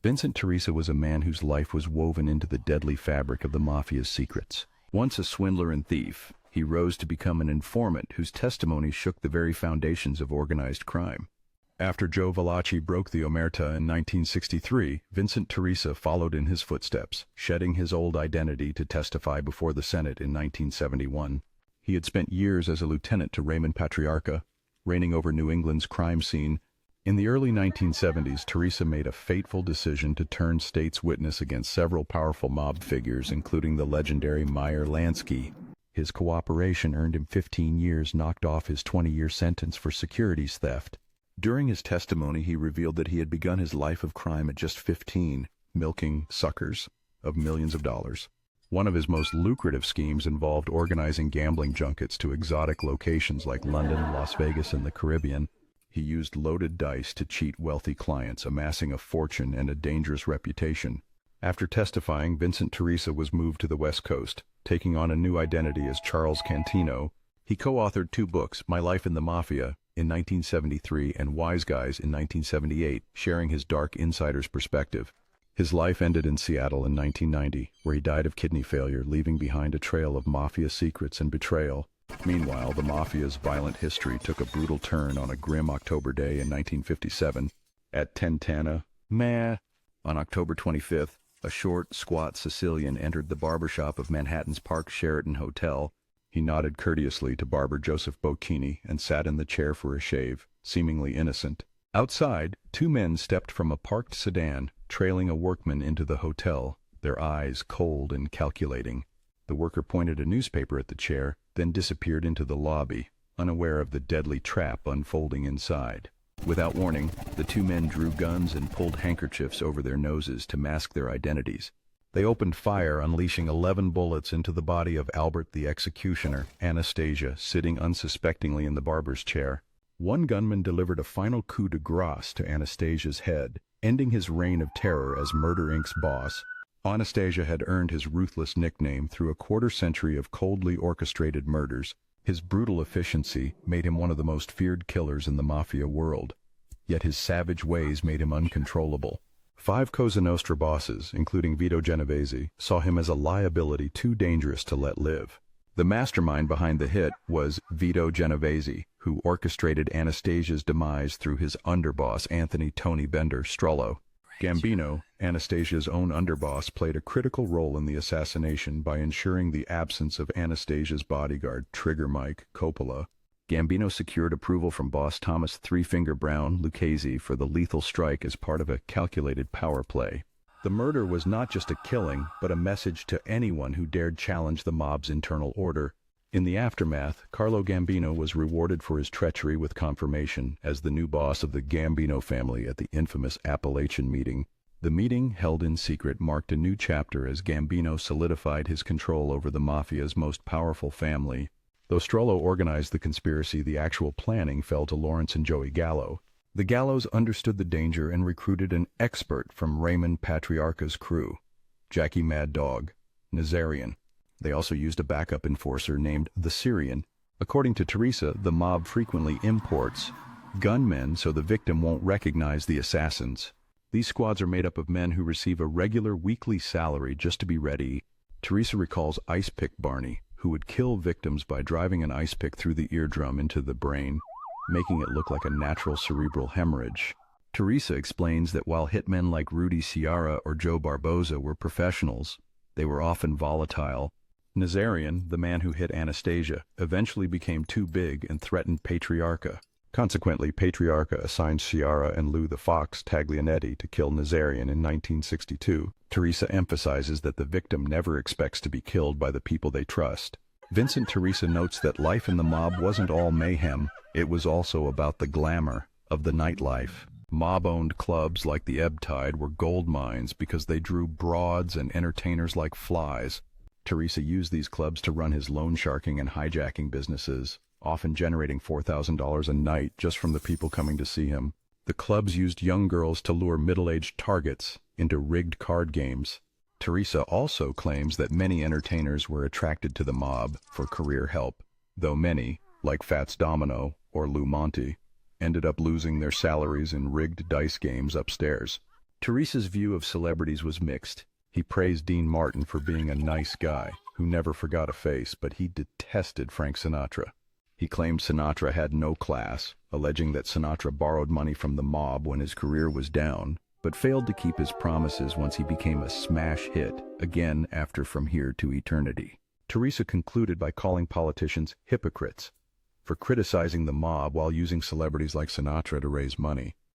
Vincent Teresa was a man whose life was woven into the deadly fabric of the Mafia's secrets. Once a swindler and thief, he rose to become an informant whose testimony shook the very foundations of organized crime. After Joe Valachi broke the omertà in 1963, Vincent Teresa followed in his footsteps, shedding his old identity to testify before the Senate in 1971. He had spent years as a lieutenant to Raymond Patriarca, reigning over New England's crime scene. In the early 1970s, Teresa made a fateful decision to turn state's witness against several powerful mob figures, including the legendary Meyer Lansky. His cooperation earned him 15 years, knocked off his 20-year sentence for securities theft. During his testimony, he revealed that he had begun his life of crime at just 15, milking suckers of millions of dollars. One of his most lucrative schemes involved organizing gambling junkets to exotic locations like London, Las Vegas, and the Caribbean. He used loaded dice to cheat wealthy clients, amassing a fortune and a dangerous reputation. After testifying, Vincent Teresa was moved to the West Coast, taking on a new identity as Charles Cantino. He co-authored 2 books, My Life in the Mafia in 1973 and Wise Guys in 1978, sharing his dark insider's perspective. His life ended in Seattle in 1990, where he died of kidney failure, leaving behind a trail of Mafia secrets and betrayal. Meanwhile, the Mafia's violent history took a brutal turn on a grim October day in 1957. At 10:10 on October 25th, a short, squat Sicilian entered the barbershop of Manhattan's Park Sheraton Hotel. He nodded courteously to barber Joseph Bocchini and sat in the chair for a shave, seemingly innocent. Outside, 2 men stepped from a parked sedan, trailing a workman into the hotel, their eyes cold and calculating. The worker pointed a newspaper at the chair, then disappeared into the lobby, unaware of the deadly trap unfolding inside. Without warning, the 2 men drew guns and pulled handkerchiefs over their noses to mask their identities. They opened fire, unleashing 11 bullets into the body of Albert the executioner, Anastasia, sitting unsuspectingly in the barber's chair. One gunman delivered a final coup de grace to Anastasia's head, ending his reign of terror as Murder Inc.'s boss. Anastasia had earned his ruthless nickname through a quarter-century of coldly orchestrated murders. His brutal efficiency made him one of the most feared killers in the Mafia world. Yet his savage ways made him uncontrollable. 5 Cosa Nostra bosses, including Vito Genovese, saw him as a liability too dangerous to let live. The mastermind behind the hit was Vito Genovese, who orchestrated Anastasia's demise through his underboss Anthony "Tony" Bender Strollo. Gambino, Anastasia's own underboss, played a critical role in the assassination by ensuring the absence of Anastasia's bodyguard, Trigger Mike Coppola. Gambino secured approval from boss Thomas "Three-Finger" Brown Lucchese for the lethal strike as part of a calculated power play. The murder was not just a killing, but a message to anyone who dared challenge the mob's internal order. In the aftermath, Carlo Gambino was rewarded for his treachery with confirmation as the new boss of the Gambino family at the infamous Appalachian meeting. The meeting, held in secret, marked a new chapter as Gambino solidified his control over the Mafia's most powerful family. Though Strollo organized the conspiracy, the actual planning fell to Lawrence and Joey Gallo. The Gallos understood the danger and recruited an expert from Raymond Patriarca's crew, Jackie Mad Dog Nazarian. They also used a backup enforcer named the Syrian. According to Teresa, the mob frequently imports gunmen so the victim won't recognize the assassins. These squads are made up of men who receive a regular weekly salary just to be ready. Teresa recalls Ice Pick Barney, who would kill victims by driving an ice pick through the eardrum into the brain, making it look like a natural cerebral hemorrhage. Teresa explains that while hitmen like Rudy Sciarra or Joe Barboza were professionals, they were often volatile. Nazarian, the man who hit Anastasia, eventually became too big and threatened Patriarca. Consequently, Patriarca assigned Sciarra and Lou the Fox Taglianetti to kill Nazarian in 1962. Teresa emphasizes that the victim never expects to be killed by the people they trust. Vincent Teresa notes that life in the mob wasn't all mayhem. It was also about the glamour of the nightlife. Mob-owned clubs like the Ebb Tide were gold mines because they drew broads and entertainers like flies. Teresa used these clubs to run his loan sharking and hijacking businesses, often generating $4,000 a night just from the people coming to see him. The clubs used young girls to lure middle-aged targets into rigged card games. Teresa also claims that many entertainers were attracted to the mob for career help, though many, like Fats Domino or Lou Monte, ended up losing their salaries in rigged dice games upstairs. Teresa's view of celebrities was mixed. He praised Dean Martin for being a nice guy who never forgot a face, but he detested Frank Sinatra. He claimed Sinatra had no class, alleging that Sinatra borrowed money from the mob when his career was down, but failed to keep his promises once he became a smash hit, again after From Here to Eternity. Teresa concluded by calling politicians hypocrites for criticizing the mob while using celebrities like Sinatra to raise money.